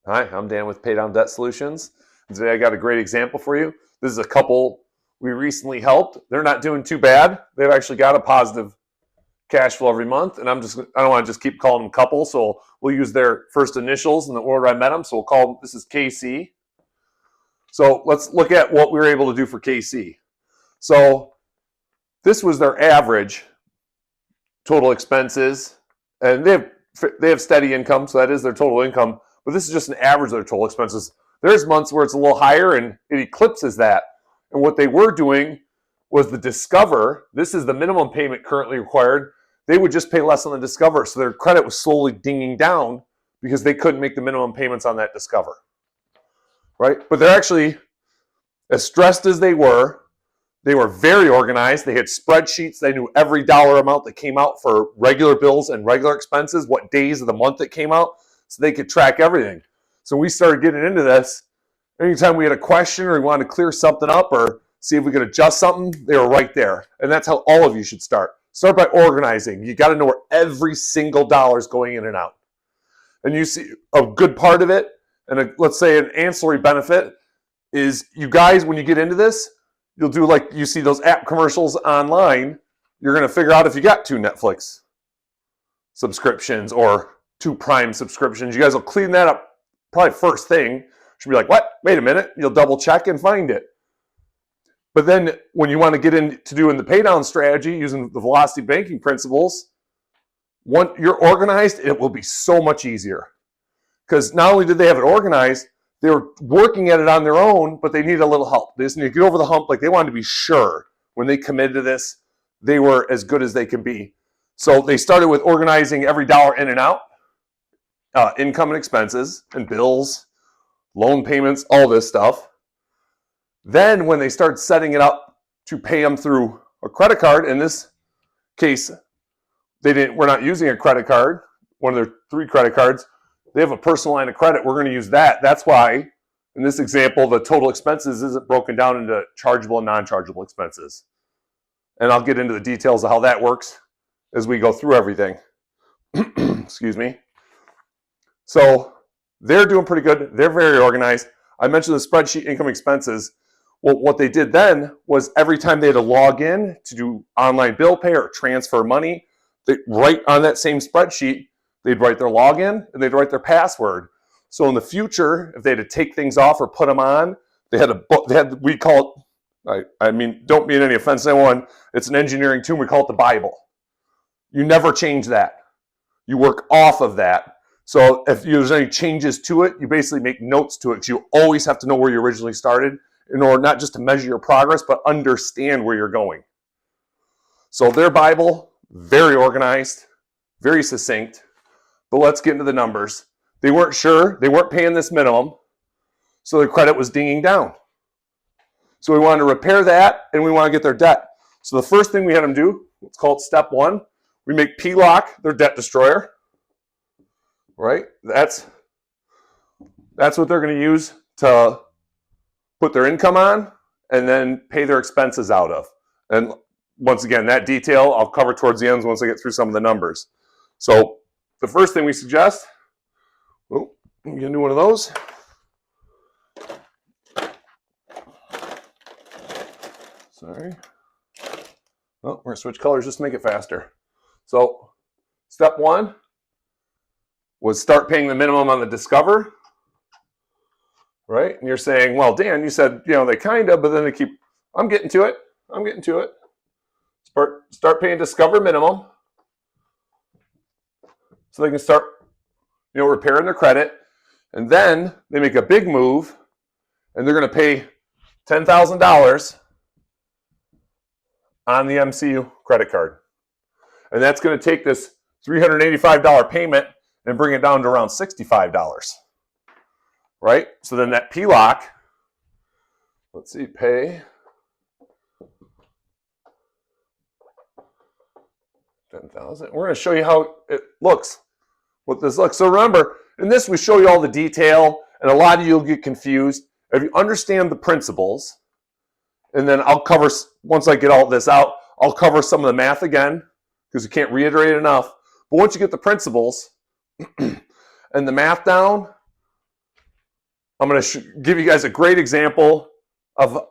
Hi, I'm Dan with Pay Down Debt Solutions. And today I got a great example for you. This is a couple we recently helped. They're not doing too bad. They've actually got a positive cash flow every month. And I don't want to just keep calling them couple. So we'll use their first initials in the order I met them. So we'll call them, this is KC. So let's look at what we were able to do for KC. So this was their average total expenses. And they have steady income. So that is their total income. But this is just an average of their total expenses. There's months where it's a little higher and it eclipses that. And what they were doing was the Discover. This is the minimum payment currently required. They would just pay less on the Discover. So their credit was slowly dinging down because they couldn't make the minimum payments on that Discover. Right? But they're actually, as stressed as they were very organized. They had spreadsheets. They knew every dollar amount that came out for regular bills and regular expenses, what days of the month it came out. So they could track everything. So we started getting into this. Anytime we had a question or we wanted to clear something up or see if we could adjust something, they were right there. And that's how all of you should start. Start by organizing. You got to know where every single dollar is going in and out. And you see a good part of it, and let's say an ancillary benefit, is you guys, when you get into this, you'll do like you see those app commercials online. You're going to figure out if you got 2 Netflix subscriptions or 2 Prime subscriptions. You guys will clean that up probably first thing. Should be like, what? Wait a minute. You'll double check and find it. But then when you want to get into doing the pay down strategy using the velocity banking principles, once you're organized, it will be so much easier. Because not only did they have it organized, they were working at it on their own, but they needed a little help. They just need to get over the hump. Like they wanted to be sure when they committed to this, they were as good as they can be. So they started with organizing every dollar in and out. Income and expenses and bills, loan payments, all this stuff. Then when they start setting it up to pay them through a credit card, in this case, we're not using a credit card, one of their 3 credit cards. They have a personal line of credit. We're going to use that. That's why in this example, the total expenses isn't broken down into chargeable and non-chargeable expenses. And I'll get into the details of how that works as we go through everything. Excuse me. So they're doing pretty good. They're very organized. I mentioned the spreadsheet income expenses. Well, what they did then was every time they had to log in to do online bill pay or transfer money, they write on that same spreadsheet, they'd write their login and they'd write their password. So in the future, if they had to take things off or put them on, we call it, I mean, don't mean any offense to anyone, it's an engineering term, we call it the Bible. You never change that. You work off of that. So if there's any changes to it, you basically make notes to it because you always have to know where you originally started in order not just to measure your progress, but understand where you're going. So their Bible, very organized, very succinct, but let's get into the numbers. They weren't sure, they weren't paying this minimum, so their credit was dinging down. So we wanted to repair that and we want to get their debt. So the first thing we had them do, let's call it step 1, we make PLOC their debt destroyer. Right? That's what they're going to use to put their income on and then pay their expenses out of. And once again, that detail I'll cover towards the end once I get through some of the numbers. So the first thing we suggest, I'm going to do one of those. Sorry. Oh, we're going to switch colors just to make it faster. So step 1 was start paying the minimum on the Discover, right? And you're saying, well, Dan, you said, they kind of, but then they keep, I'm getting to it. Start paying Discover minimum so they can start, repairing their credit. And then they make a big move and they're going to pay $10,000 on the MCU credit card. And that's going to take this $385 payment and bring it down to around $65, right? So then that PLOC, let's see, pay 10,000. We're going to show you how it looks, what this looks. So remember, in this we show you all the detail, and a lot of you will get confused. If you understand the principles, and then I'll cover, once I get all this out, I'll cover some of the math again, because you can't reiterate enough. But once you get the principles, and the math down, I'm going to give you guys a great example of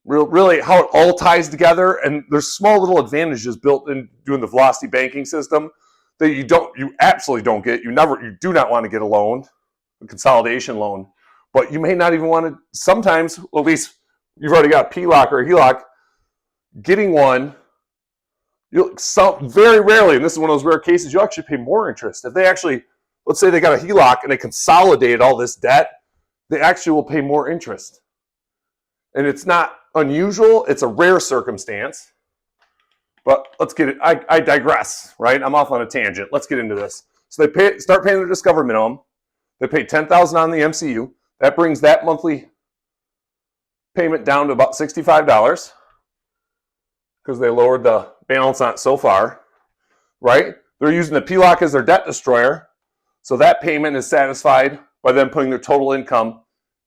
really how it all ties together. And there's small little advantages built in doing the velocity banking system that you absolutely don't get. You do not want to get a loan, a consolidation loan, but you may not even want to. Sometimes, well, at least you've already got a PLOC or a HELOC. Getting one, very rarely, and this is one of those rare cases, you actually pay more interest. If they actually, let's say they got a HELOC and they consolidated all this debt, they actually will pay more interest. And it's not unusual, it's a rare circumstance. But let's get it, I digress, right? I'm off on a tangent. Let's get into this. So they start paying their Discover minimum. They pay $10,000 on the MCU. That brings that monthly payment down to about $65 because they lowered the balance on it so far, right? They're using the PLOC as their debt destroyer. So that payment is satisfied by them putting their total income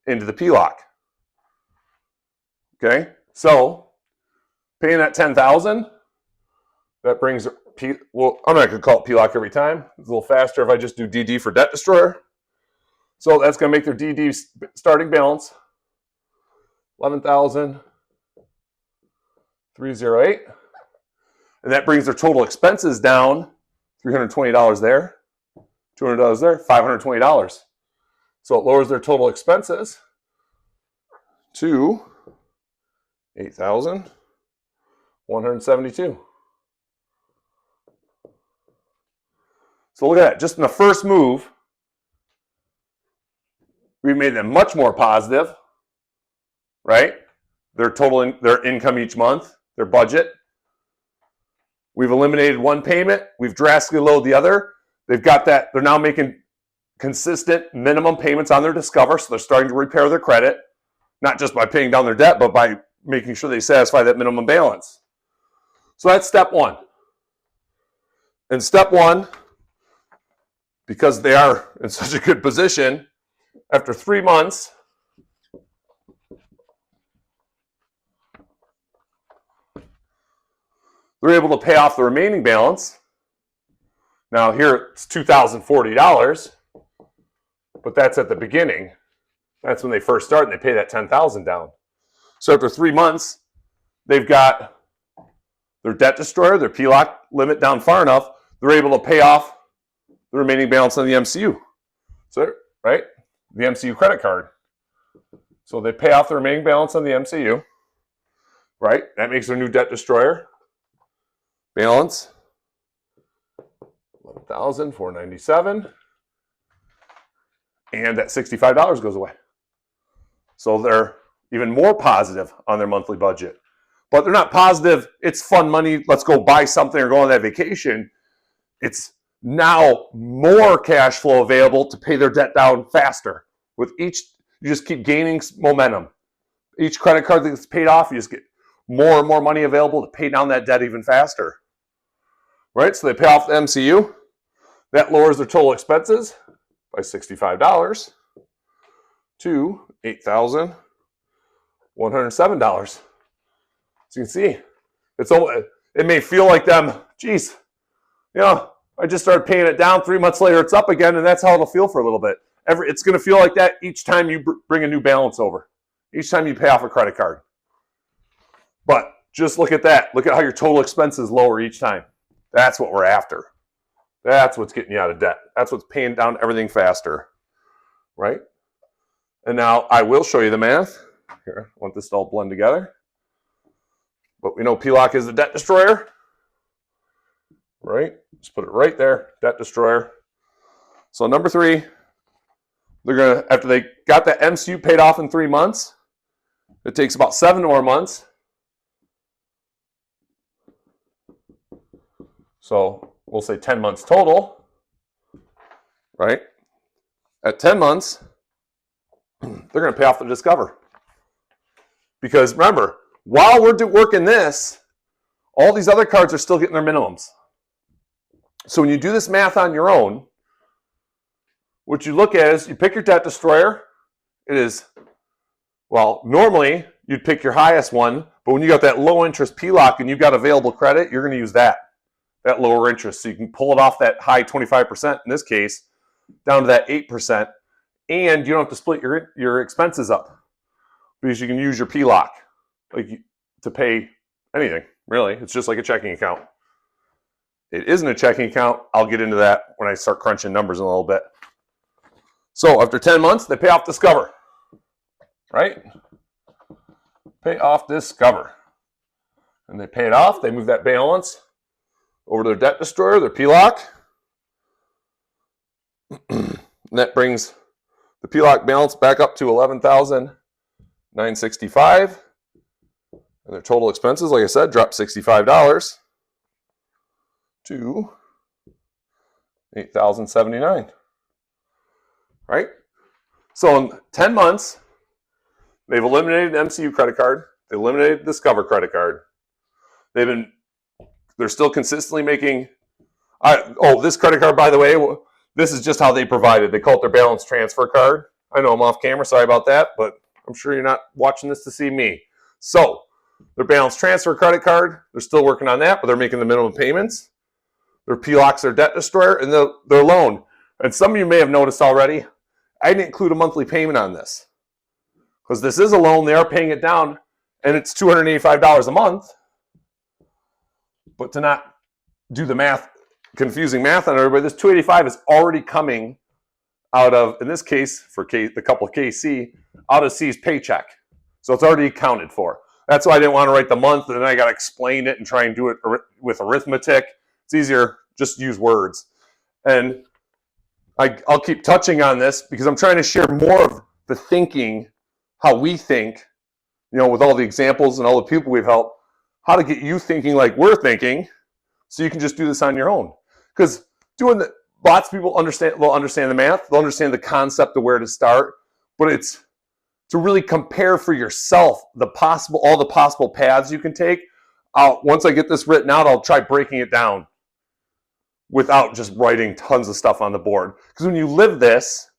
into the PLOC. Okay, so paying that $10,000, that brings, well, I'm not going to call it PLOC every time. It's a little faster if I just do DD for debt destroyer. So that's going to make their DD starting balance $11,308. And that brings their total expenses down $320 there, $200 there, $520. So it lowers their total expenses to $8,172. So look at that. Just in the first move, we made them much more positive, right? Their income each month, their budget. We've eliminated one payment. We've drastically lowered the other. They've got that. They're now making consistent minimum payments on their Discover, so they're starting to repair their credit, not just by paying down their debt, but by making sure they satisfy that minimum balance. So that's step one. And step one, because they are in such a good position, after 3 months, they're able to pay off the remaining balance. Now here it's $2,040, but that's at the beginning. That's when they first start and they pay that $10,000 down. So after 3 months, they've got their debt destroyer, their PLOC limit down far enough, they're able to pay off the remaining balance on the MCU. So, right? The MCU credit card. So they pay off the remaining balance on the MCU, right? That makes their new debt destroyer balance $11,497, and that $65 goes away. So they're even more positive on their monthly budget. But they're not positive, it's fun money, let's go buy something or go on that vacation. It's now more cash flow available to pay their debt down faster. With each, you just keep gaining momentum. Each credit card that gets paid off, you just get more and more money available to pay down that debt even faster. Right? So they pay off the MCU. That lowers their total expenses by $65 to $8,107. So you can see, it may feel like them, geez, I just started paying it down. 3 months later, it's up again, and that's how it'll feel for a little bit. It's going to feel like that each time you bring a new balance over, each time you pay off a credit card. But just look at that. Look at how your total expenses lower each time. That's what we're after. That's what's getting you out of debt. That's what's paying down everything faster, right? And now I will show you the math. Here, I want this to all blend together. But we know PLOC is the debt destroyer, right? Just put it right there, debt destroyer. So number 3, they're gonna, after they got that MCU paid off in 3 months, it takes about 7 more months. So we'll say 10 months total, right? At 10 months, they're going to pay off the Discover. Because remember, while we're working this, all these other cards are still getting their minimums. So when you do this math on your own, what you look at is you pick your debt destroyer. It is, well, normally you'd pick your highest one, but when you got that low interest PLOC and you've got available credit, you're going to use that lower interest. So you can pull it off that high 25%, in this case, down to that 8%. and you don't have to split your expenses up because you can use your PLOC to pay anything, really. It's just like a checking account. It isn't a checking account. I'll get into that when I start crunching numbers in a little bit. So after 10 months, they pay off Discover, right? Pay off Discover. And they pay it off. They move that balance over to their debt destroyer, their PLOC. And that brings the PLOC balance back up to $11,965. And their total expenses, like I said, drop $65 to $8,079. Right? So in 10 months, they've eliminated the MCU credit card. They eliminated the Discover credit card. They're still consistently making. This credit card, by the way, this is just how they provide it. They call it their balance transfer card. I know I'm off camera. Sorry about that, but I'm sure you're not watching this to see me. So their balance transfer credit card, they're still working on that, but they're making the minimum payments. Their PLOC's their debt destroyer, and their loan. And some of you may have noticed already, I didn't include a monthly payment on this because this is a loan. They are paying it down, and it's $285 a month. But to not do the math, confusing math on everybody, this $285 is already coming out of, in this case, for the couple of KC, out of C's paycheck. So it's already accounted for. That's why I didn't want to write the month, and then I got to explain it and try and do it with arithmetic. It's easier, just use words. And I'll keep touching on this because I'm trying to share more of the thinking, how we think, with all the examples and all the people we've helped, how to get you thinking like we're thinking so you can just do this on your own. Because lots of people will understand the math, they'll understand the concept of where to start, but it's to really compare for yourself all the possible paths you can take. Once I get this written out, I'll try breaking it down without just writing tons of stuff on the board. Because when you live this,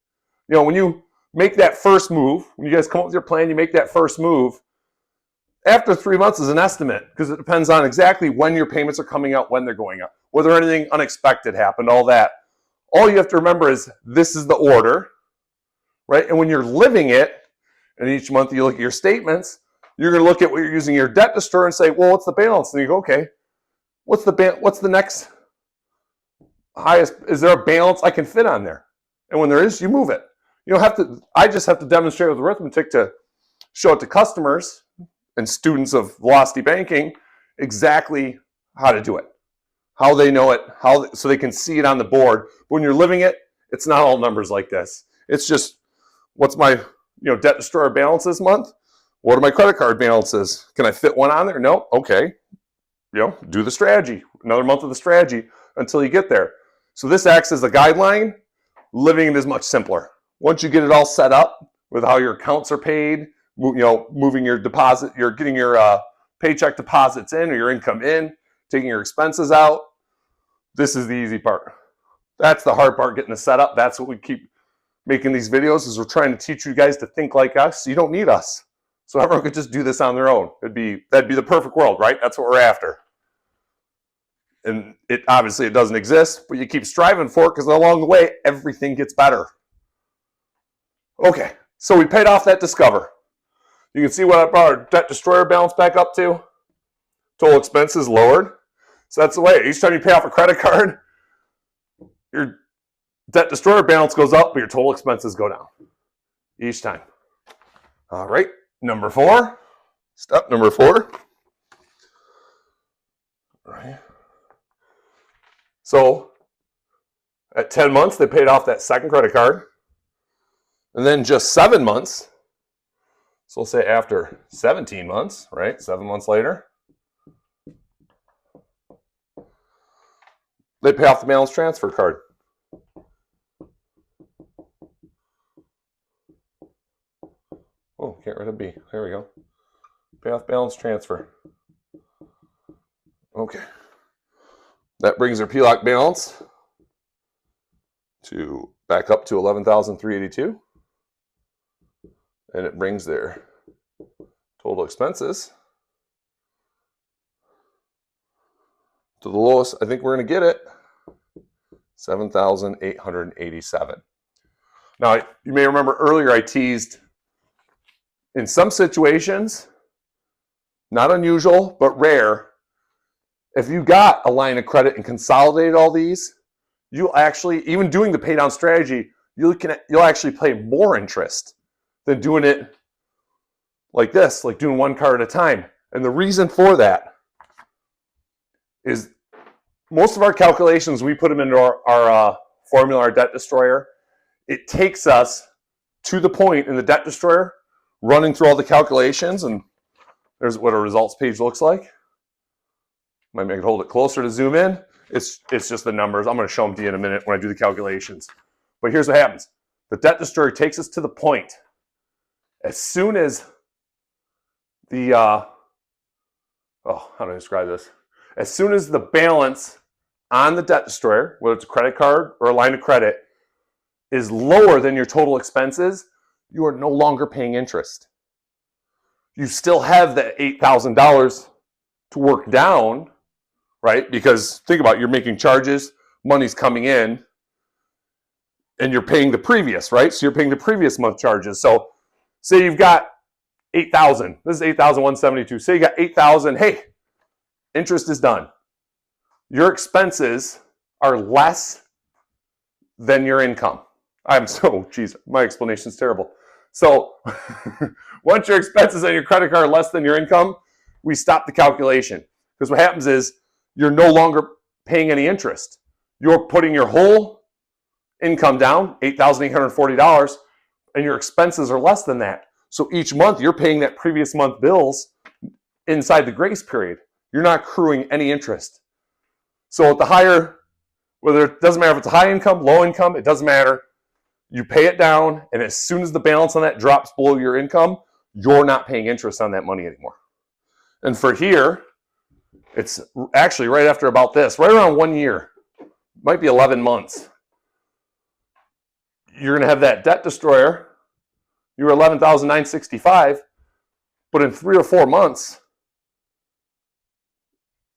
when you make that first move, when you guys come up with your plan, you make that first move, after 3 months is an estimate because it depends on exactly when your payments are coming out, when they're going out, whether anything unexpected happened, all that. All you have to remember is this is the order, right? And when you're living it, and each month you look at your statements, you're going to look at what you're using your debt destroyer and say, well, what's the balance? And you go, okay, what's the next highest? Is there a balance I can fit on there? And when there is, you move it. You don't have to. I just have to demonstrate with arithmetic to show it to customers and students of velocity banking exactly how to do it, how they know it, so they can see it on the board. But when you're living it, it's not all numbers like this. It's just, what's my debt destroyer balance this month? What are my credit card balances? Can I fit one on there? No. Okay. Do the strategy. Another month of the strategy until you get there. So this acts as a guideline. Living it is much simpler. Once you get it all set up with how your accounts are paid, moving your deposit, you're getting your paycheck deposits in or your income in, taking your expenses out. This is the easy part. That's the hard part, getting the setup. That's what we keep making these videos, is we're trying to teach you guys to think like us. You don't need us. So everyone could just do this on their own. That'd be the perfect world, right? That's what we're after. And it doesn't exist, but you keep striving for it because along the way, everything gets better. Okay, so we paid off that Discover. You can see what I brought our debt destroyer balance back up to. Total expenses lowered. So that's the way. Each time you pay off a credit card, your debt destroyer balance goes up, but your total expenses go down each time. All right, step number 4. All right. So at 10 months, they paid off that second credit card. And then just 7 months, so we'll say after 17 months, right? 7 months later, they pay off the balance transfer card. Oh, can't rid of B. There we go. Pay off balance transfer. Okay. That brings their PLOC balance back up to $11,382. And it brings their total expenses to the lowest I think we're going to get it, $7,887. Now, you may remember earlier I teased, in some situations, not unusual, but rare, if you got a line of credit and consolidated all these, you'll actually, even doing the pay down strategy, you'll actually pay more interest than doing it like this, like doing one card at a time. And the reason for that is most of our calculations, we put them into our formula, our debt destroyer. It takes us to the point in the debt destroyer, running through all the calculations, and there's what a results page looks like. Might make it hold it closer to zoom in. It's just the numbers. I'm going to show them to you in a minute when I do the calculations. But here's what happens. The debt destroyer takes us to the point. As soon as the, how do I describe this? As soon as the balance on the debt destroyer, whether it's a credit card or a line of credit, is lower than your total expenses, you are no longer paying interest. You still have that $8,000 to work down, right? Because think about it, you're making charges, money's coming in, and you're paying the previous, right? So you're paying the previous month charges. So say you've got $8,000. This is $8,172. Say you got $8,000. Hey, interest is done. Your expenses are less than your income. Geez, my explanation is terrible. So once your expenses on your credit card are less than your income, we stop the calculation. Because what happens is you're no longer paying any interest. You're putting your whole income down, $8,840, and your expenses are less than that. So each month you're paying that previous month bills inside the grace period. You're not accruing any interest. So at the higher, whether it doesn't matter if it's a high income, low income, it doesn't matter. You pay it down, and as soon as the balance on that drops below your income, you're not paying interest on that money anymore. And for here, it's actually right after about this, right around 1 year, might be 11 months. You're going to have that debt destroyer. You were $11,965, but in 3 or 4 months,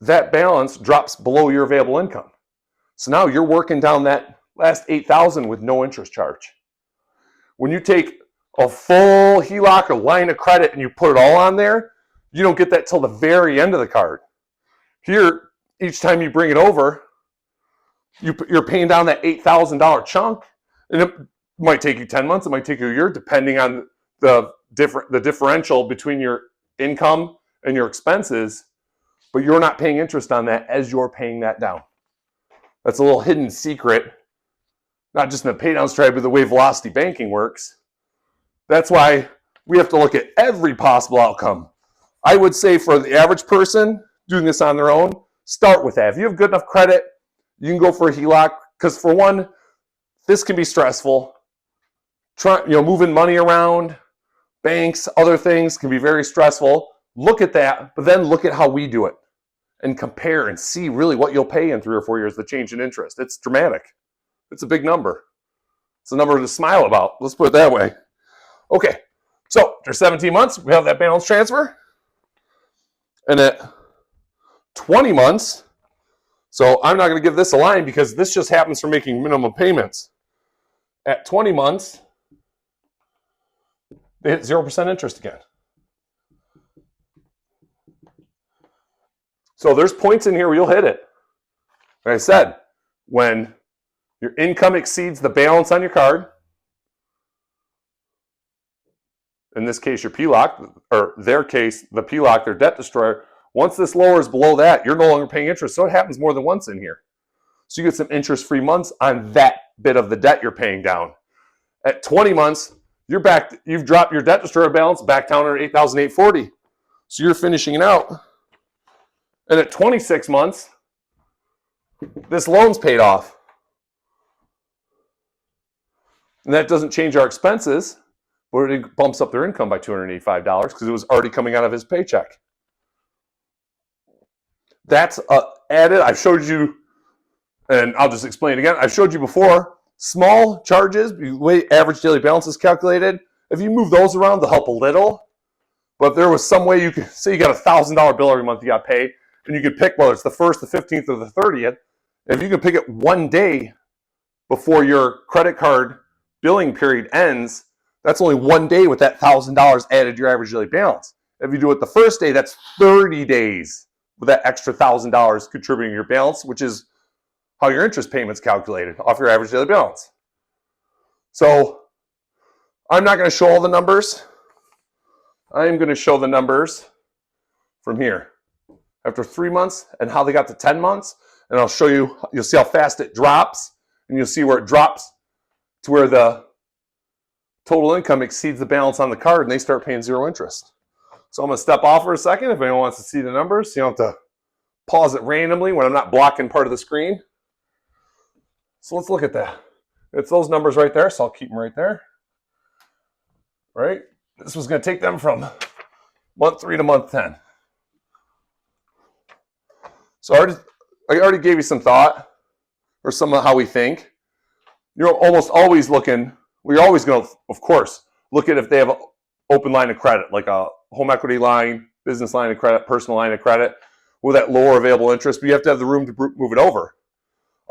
that balance drops below your available income. So now you're working down that last $8,000 with no interest charge. When you take a full HELOC or line of credit and you put it all on there, you don't get that till the very end of the card. Here, each time you bring it over, you're paying down that $8,000 chunk, and it might take you 10 months, it might take you a year, depending on the differential between your income and your expenses, but you're not paying interest on that as you're paying that down. That's a little hidden secret, not just in the pay down strategy, but the way velocity banking works. That's why we have to look at every possible outcome. I would say for the average person doing this on their own, start with that. If you have good enough credit, you can go for a HELOC, because for one, this can be stressful. Moving money around, banks, other things can be very stressful. Look at that, but then look at how we do it and compare and see really what you'll pay in 3 or 4 years, the change in interest. It's dramatic. It's a big number. It's a number to smile about. Let's put it that way. Okay, so after 17 months, we have that balance transfer. And at 20 months, so I'm not going to give this a line because this just happens for making minimum payments. At 20 months, they hit 0% interest again. So there's points in here where you'll hit it. Like I said, when your income exceeds the balance on your card, in this case your PLOC, or their case, the PLOC, their debt destroyer, once this lowers below that, you're no longer paying interest. So it happens more than once in here. So you get some interest-free months on that bit of the debt you're paying down. At 20 months, you've dropped your debt destroyer balance back down to $8,840. So you're finishing it out. And at 26 months, this loan's paid off. And that doesn't change our expenses, but it bumps up their income by $285 because it was already coming out of his paycheck. That's added. I've showed you, and I'll just explain it again. I've showed you before, small charges, the way average daily balance is calculated. If you move those around, they'll help a little. But if there was some way you could, say you got a $1,000 bill every month you got to pay, and you could pick whether it's the 1st, the 15th, or the 30th, if you can pick it one day before your credit card billing period ends, that's only 1 day with that $1,000 added to your average daily balance. If you do it the first day, that's 30 days with that extra $1,000 contributing to your balance, which is how your interest payment's calculated off your average daily balance. So I'm not going to show all the numbers. I'm going to show the numbers from here after 3 months and how they got to 10 months. And I'll show you, you'll see how fast it drops, and you'll see where it drops to where the total income exceeds the balance on the card and they start paying zero interest. So I'm going to step off for a second if anyone wants to see the numbers. You don't have to pause it randomly when I'm not blocking part of the screen. So let's look at that. It's those numbers right there, so I'll keep them right there. Right? This was going to take them from month 3 to month 10. So I already gave you some thought, or some of how we think. You're almost always looking, we're always going to, of course, look at if they have an open line of credit, like a home equity line, business line of credit, personal line of credit, with that lower available interest, but you have to have the room to move it over.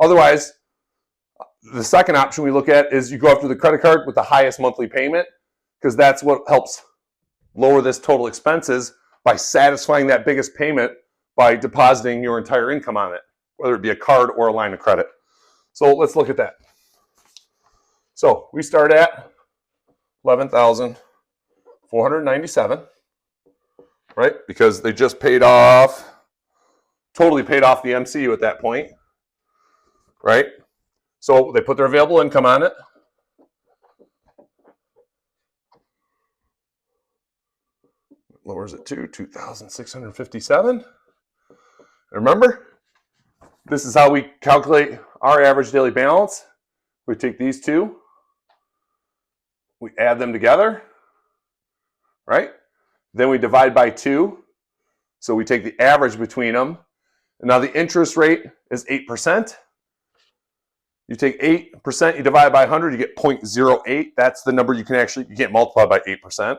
Otherwise, the second option we look at is you go after the credit card with the highest monthly payment, because that's what helps lower this total expenses by satisfying that biggest payment by depositing your entire income on it, whether it be a card or a line of credit. So let's look at that. So we start at $11,497, right? Because they just paid off, totally paid off the MCU at that point, right? So they put their available income on it. Lowers it to $2,657. Remember, this is how we calculate our average daily balance. We take these two, we add them together, right? Then we divide by 2. So we take the average between them. And now the interest rate is 8%. You take 8%, you divide by 100, you get 0.08. That's the number you can't multiply by 8%,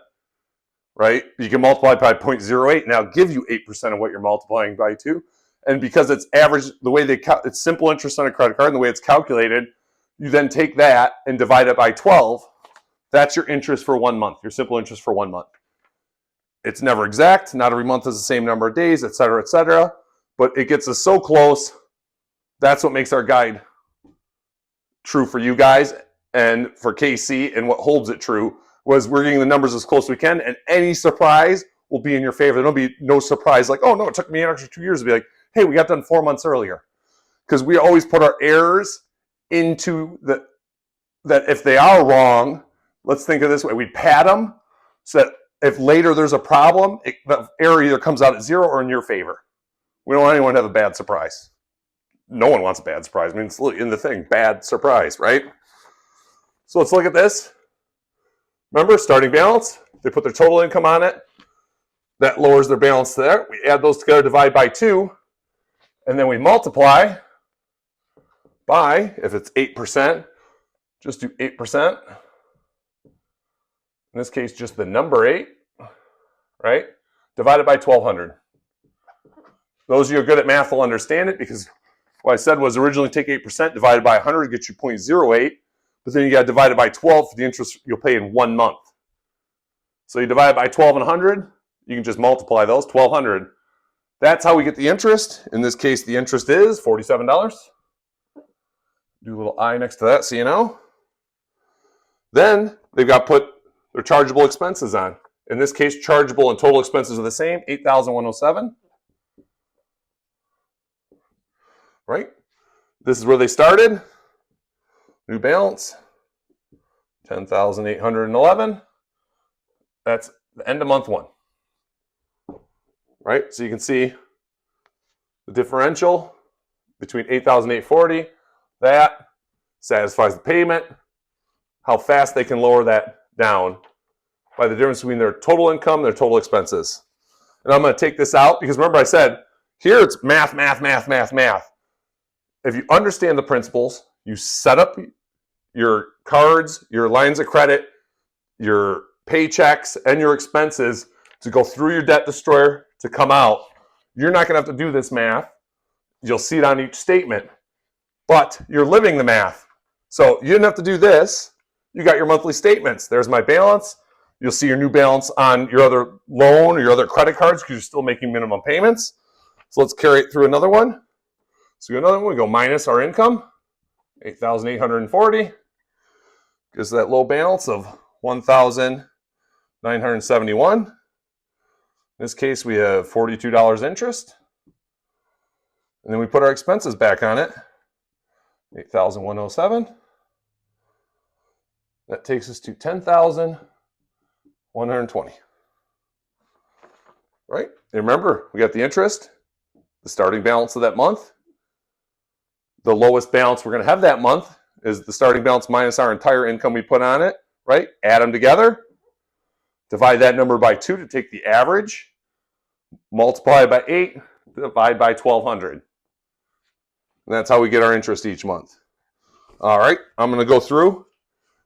right? You can multiply by 0.08, and that'll give you 8% of what you're multiplying by to. And because it's average, the way it's simple interest on a credit card, and the way it's calculated, you then take that and divide it by 12. That's your interest for 1 month, your simple interest for 1 month. It's never exact. Not every month is the same number of days, et cetera, but it gets us so close. That's what makes our guide true for you guys and for KC, and what holds it true was we're getting the numbers as close as we can, and any surprise will be in your favor. There'll be no surprise like, oh no, it took me an extra 2 years to be like, hey, we got done 4 months earlier. Because we always put our errors into that if they are wrong, let's think of it this way, we pad them so that if later there's a problem, the error either comes out at 0 or in your favor. We don't want anyone to have a bad surprise. No one wants a bad surprise. I mean, it's in the thing, bad surprise, right? So let's look at this. Remember, starting balance, they put their total income on it. That lowers their balance there. We add those together, divide by 2, and then we multiply by, if it's 8%, just do 8%. In this case, just the number 8, right? Divided by 1,200. Those of you who are good at math will understand it, because what I said was originally take 8%, divided by 100 gets you 0.08, but then you got to divide it by 12 for the interest you'll pay in 1 month. So you divide it by 12 and 100, you can just multiply those, 1,200. That's how we get the interest. In this case, the interest is $47. Do a little I next to that so you know. Then they've got to put their chargeable expenses on. In this case, chargeable and total expenses are the same, $8,107. Right? This is where they started. New balance, $10,811. That's the end of month 1. Right? So you can see the differential between $8,840. That satisfies the payment. How fast they can lower that down by the difference between their total income and their total expenses. And I'm going to take this out because remember I said, here it's math, math, math, math, math. If you understand the principles, you set up your cards, your lines of credit, your paychecks, and your expenses to go through your debt destroyer to come out. You're not going to have to do this math. You'll see it on each statement, but you're living the math. So you didn't have to do this. you got your monthly statements. There's my balance. You'll see your new balance on your other loan or your other credit cards because you're still making minimum payments. So let's carry it through another one. So another one, we go minus our income, 8,840. Gives that low balance of 1,971. In this case, we have $42 interest. And then we put our expenses back on it, 8,107. That takes us to 10,120. Right? And remember, we got the interest, the starting balance of that month. The lowest balance we're going to have that month is the starting balance minus our entire income we put on it, right? Add them together. Divide that number by 2 to take the average. Multiply it by 8, divide by 1,200. And that's how we get our interest each month. All right, I'm going to go through.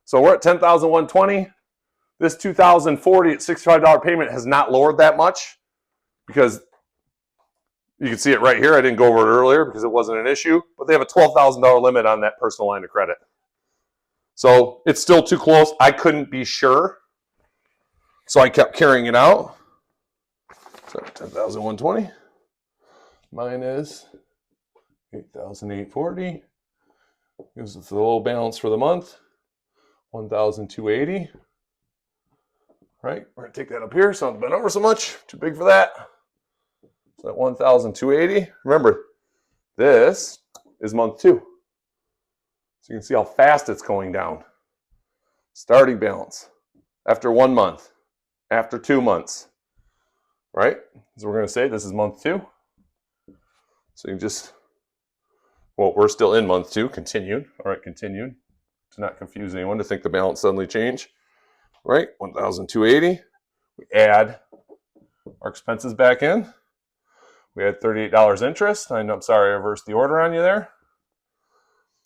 So we're at 10,120. This 2,040 at $65 payment has not lowered that much because you can see it right here. I didn't go over it earlier because it wasn't an issue, but they have a $12,000 limit on that personal line of credit. So it's still too close. I couldn't be sure, so I kept carrying it out. So 10,120 minus 8,840 gives us the low balance for the month, 1,280. Right, we're gonna take that up here so I've been over so much, too big for that. So that 1,280. Remember, this is month 2. So you can see how fast it's going down. Starting balance after 1 month, after 2 months, right? So we're going to say this is month 2. So you just, well, we're still in month 2, continued. All right, continued. To not confuse anyone to think the balance suddenly changed. Right, 1,280. We add our expenses back in. We had $38 interest. I'm sorry, I reversed the order on you there.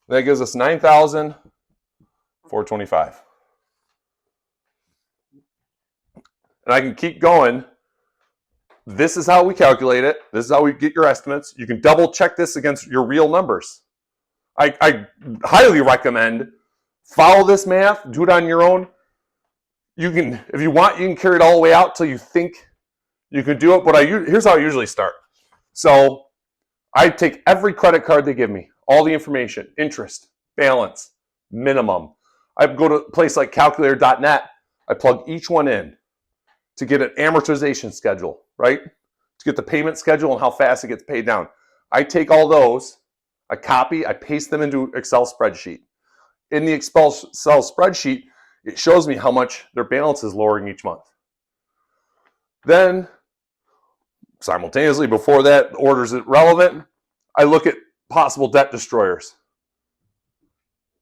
That gives us 9,425. And I can keep going. This is how we calculate it. This is how we get your estimates. You can double check this against your real numbers. I highly recommend follow this math, do it on your own. You can, if you want, you can carry it all the way out till you think you can do it. But here's how I usually start. So I take every credit card they give me, all the information, interest, balance, minimum. I go to a place like calculator.net. I plug each one in to get an amortization schedule, right? To get the payment schedule and how fast it gets paid down. I take all those, I copy, I paste them into Excel spreadsheet. In the Excel spreadsheet, it shows me how much their balance is lowering each month. Then, simultaneously, before that, orders it relevant, I look at possible debt destroyers.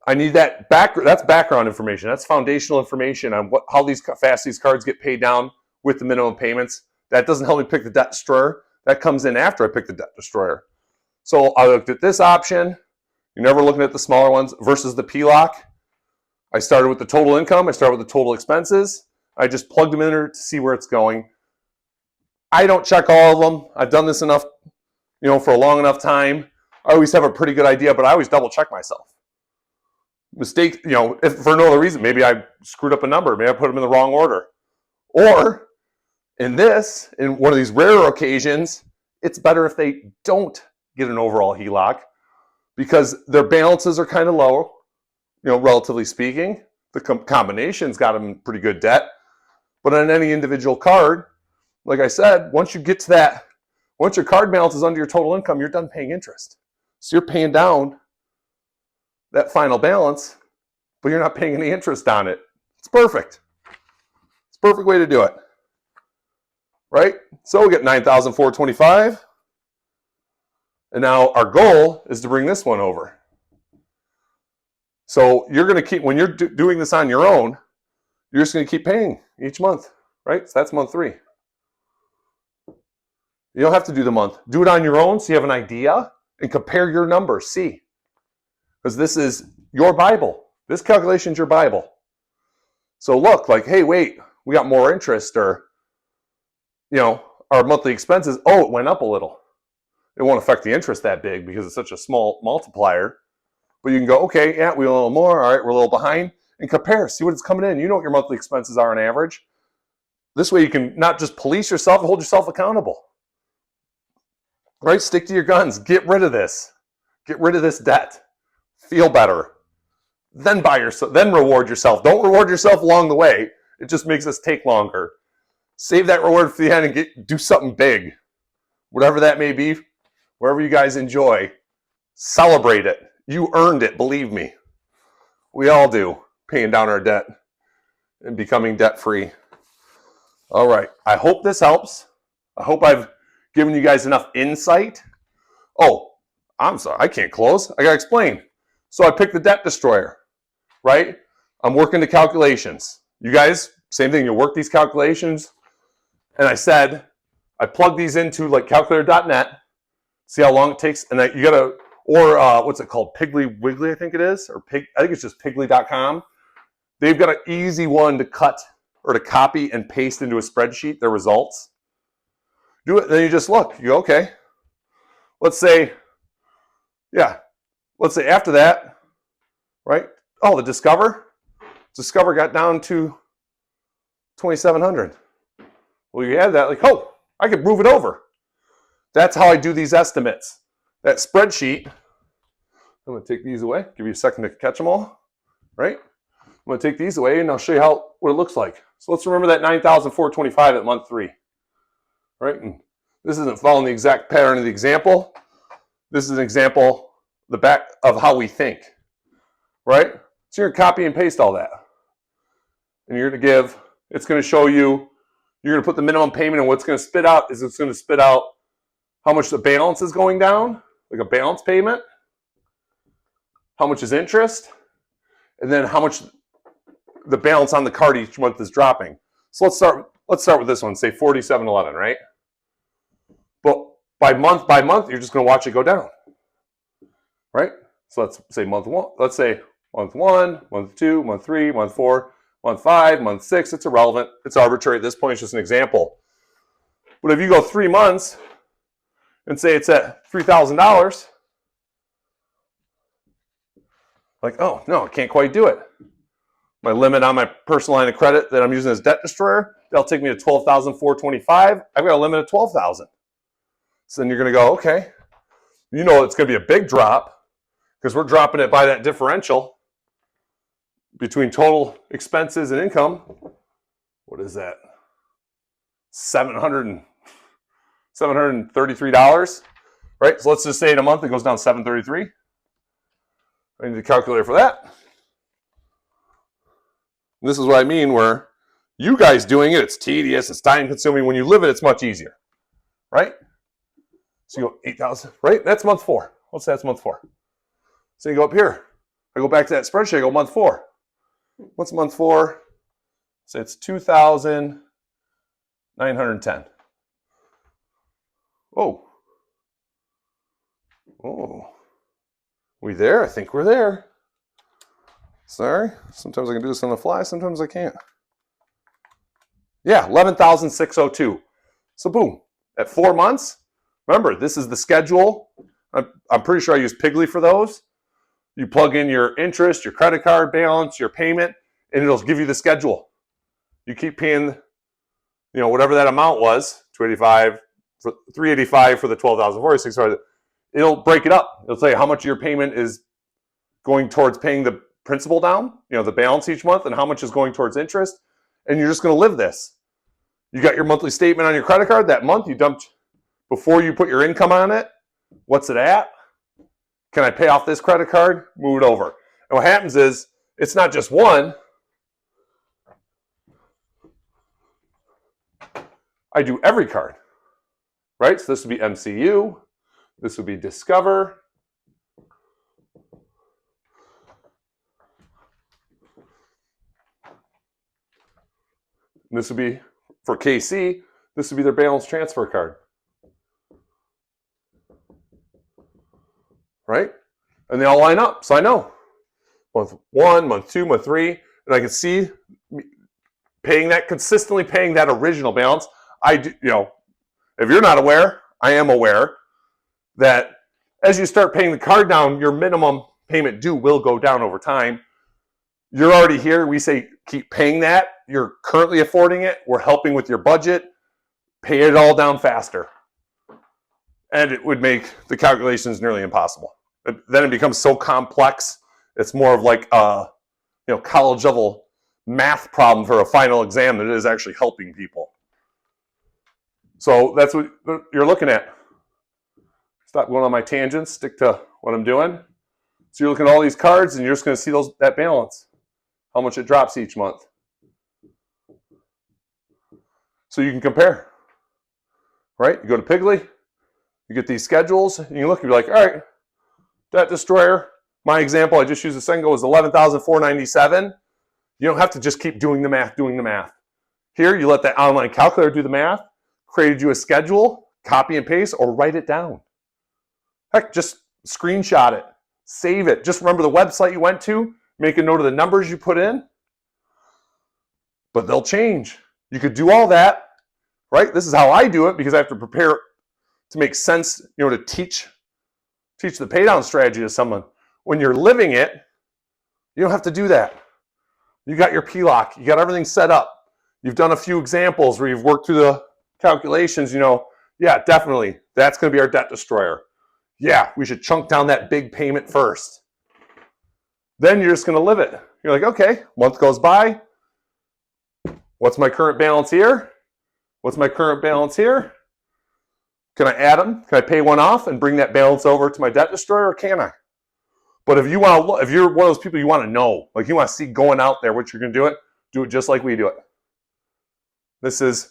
I need that that's background information. That's foundational information on how fast these cards get paid down with the minimum payments. That doesn't help me pick the debt destroyer. That comes in after I pick the debt destroyer. So I looked at this option. You're never looking at the smaller ones versus the PLOC. I started with the total income. I started with the total expenses. I just plugged them in there to see where it's going. I don't check all of them. I've done this enough, for a long enough time. I always have a pretty good idea, but I always double check myself. Mistake, if for no other reason, maybe I screwed up a number. Maybe I put them in the wrong order. Or in one of these rarer occasions, it's better if they don't get an overall HELOC because their balances are kind of low, relatively speaking. The combination's got them in pretty good debt. But on any individual card, like I said, once you get to that, once your card balance is under your total income, you're done paying interest. So you're paying down that final balance, but you're not paying any interest on it. It's perfect. It's a perfect way to do it. Right? So we get 9,425. And now our goal is to bring this one over. So you're going to keep, when you're doing this on your own, you're just going to keep paying each month, right? So that's month 3. You don't have to do the month. Do it on your own so you have an idea and compare your numbers. See. Because this is your Bible. This calculation is your Bible. So look, like, hey, wait, we got more interest, or, our monthly expenses, it went up a little. It won't affect the interest that big because it's such a small multiplier. But you can go, okay, yeah, we a little more. All right, we're a little behind. and compare. See what it's coming in. You know what your monthly expenses are on average. This way you can not just police yourself and hold yourself accountable. Right? Stick to your guns. Get rid of this. Get rid of this debt. Feel better. Then buy yourself. Then reward yourself. Don't reward yourself along the way. It just makes us take longer. Save that reward for the end and do something big. Whatever that may be, wherever you guys enjoy. Celebrate it. You earned it, believe me. We all do, paying down our debt and becoming debt-free. All right, I hope this helps. I hope I've given you guys enough insight. Oh, I'm sorry, I can't close. I got to explain. So I picked the debt destroyer, right? I'm working the calculations. You guys, same thing, you work these calculations. And I said, I plug these into like calculator.net, see how long it takes, and you got to, or what's it called? Piggly Wiggly, I think it is, or I think it's just piggly.com. They've got an easy one to cut or to copy and paste into a spreadsheet, their results. Do it, then you just look. You go, okay. Let's say after that, right? Oh, the Discover got down to 2,700. Well, you add that, like, oh, I could move it over. That's how I do these estimates. That spreadsheet, I'm going to take these away, give you a second to catch them all, right? I'm going to take these away and I'll show you what it looks like. So let's remember that 9,425 at month 3, right? And this isn't following the exact pattern of the example. This is an example, the back of how we think, right? So you're going to copy and paste all that. And you're going to give, it's going to show you, you're going to put the minimum payment, and what's going to spit out is it's going to spit out how much the balance is going down, like a balance payment, how much is interest, and then how much the balance on the card each month is dropping. So let's start with this one, say 4711, right? But by month, you're just going to watch it go down, right? So let's say month 1, let's say month 1, month 2, month 3, month 4, month 5, month 6, it's irrelevant. It's arbitrary at this point, it's just an example. But if you go 3 months and say it's at $3,000, like, oh, no, I can't quite do it. My limit on my personal line of credit that I'm using as debt destroyer, that'll take me to $12,425. I've got a limit of $12,000. So then you're going to go, okay, you know it's going to be a big drop because we're dropping it by that differential between total expenses and income. What is that? $733, right? So let's just say in a month it goes down $733. I need a calculator for that. And this is what I mean where you guys doing it, it's tedious, it's time consuming. When you live it, it's much easier, right? So you go 8,000, right? That's month 4. Let's say that's month 4. So you go up here. I go back to that spreadsheet, I go month 4. What's month 4? So it's 2,910. Oh. We there? I think we're there. Sorry. Sometimes I can do this on the fly. Sometimes I can't. Yeah, 11,602. So boom. At 4 months, remember, this is the schedule. I'm pretty sure I use Piggly for those. You plug in your interest, your credit card balance, your payment, and it'll give you the schedule. You keep paying, whatever that amount was, $385 for the 12,465. It'll break it up. It'll tell you how much of your payment is going towards paying the principal down, the balance each month, and how much is going towards interest. And you're just going to live this. You got your monthly statement on your credit card that month. You dumped before you put your income on it. What's it at? Can I pay off this credit card? Move it over. And what happens is, it's not just one. I do every card, right? So this would be MCU. This would be Discover. And this would be, for KC, this would be their balance transfer card. Right? And they all line up. So I know month 1, month 2, month 3, and I can see consistently paying that original balance. I do, if you're not aware, I am aware that as you start paying the card down, your minimum payment due will go down over time. You're already here. We say keep paying that. You're currently affording it. We're helping with your budget. Pay it all down faster. And it would make the calculations nearly impossible. Then it becomes so complex. It's more of like a college level math problem for a final exam than it is actually helping people. So that's what you're looking at. Stop going on my tangents. Stick to what I'm doing. So you're looking at all these cards, and you're just going to see that balance, how much it drops each month. So you can compare, right? You go to Piggly, you get these schedules, and you look, and you're like, all right, Debt Destroyer. My example I just used a second ago was $11,497. You don't have to just keep doing the math. Here, you let that online calculator do the math, created you a schedule, copy and paste, or write it down. Heck, just screenshot it, save it. Just remember the website you went to, make a note of the numbers you put in, but they'll change. You could do all that, right? This is how I do it because I have to prepare to make sense, to teach the pay down strategy to someone. When you're living it, you don't have to do that. You got your PLOC, you got everything set up. You've done a few examples where you've worked through the calculations, yeah, definitely, that's going to be our debt destroyer. Yeah, we should chunk down that big payment first. Then you're just going to live it. You're like, okay, month goes by. What's my current balance here? What's my current balance here? Can I add them? Can I pay one off and bring that balance over to my debt destroyer, or can I? But if you're one of those people you want to know, like you want to see going out there what you're going to do it just like we do it.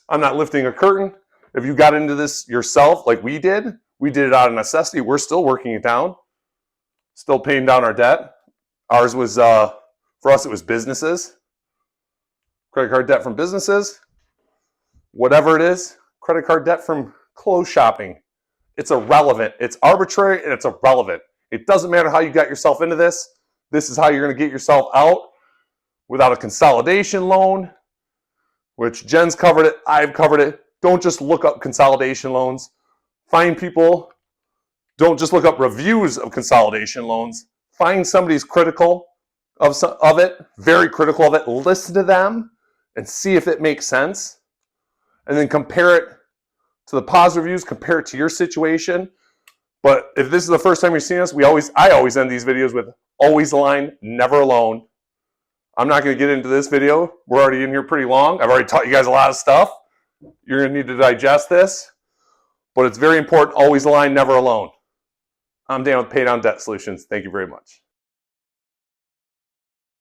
I'm not lifting a curtain. If you got into this yourself like we did it out of necessity. We're still working it down, still paying down our debt. Ours was, for us, it was businesses. Credit card debt from businesses. Whatever it is, credit card debt from clothes shopping. It's irrelevant. It's arbitrary and it's irrelevant. It doesn't matter how you got yourself into this. This is how you're going to get yourself out without a consolidation loan, which Jen's covered it. I've covered it. Don't just look up consolidation loans. Find people. Don't just look up reviews of consolidation loans. Find somebody who's critical of it, very critical of it. Listen to them and see if it makes sense. And then compare it to the positive reviews. Compare it to your situation. But if this is the first time you're seeing us, I always end these videos with always align, never alone. I'm not going to get into this video. We're already in here pretty long. I've already taught you guys a lot of stuff. You're going to need to digest this. But it's very important, always align, never alone. I'm Dan with Pay Down Debt Solutions. Thank you very much.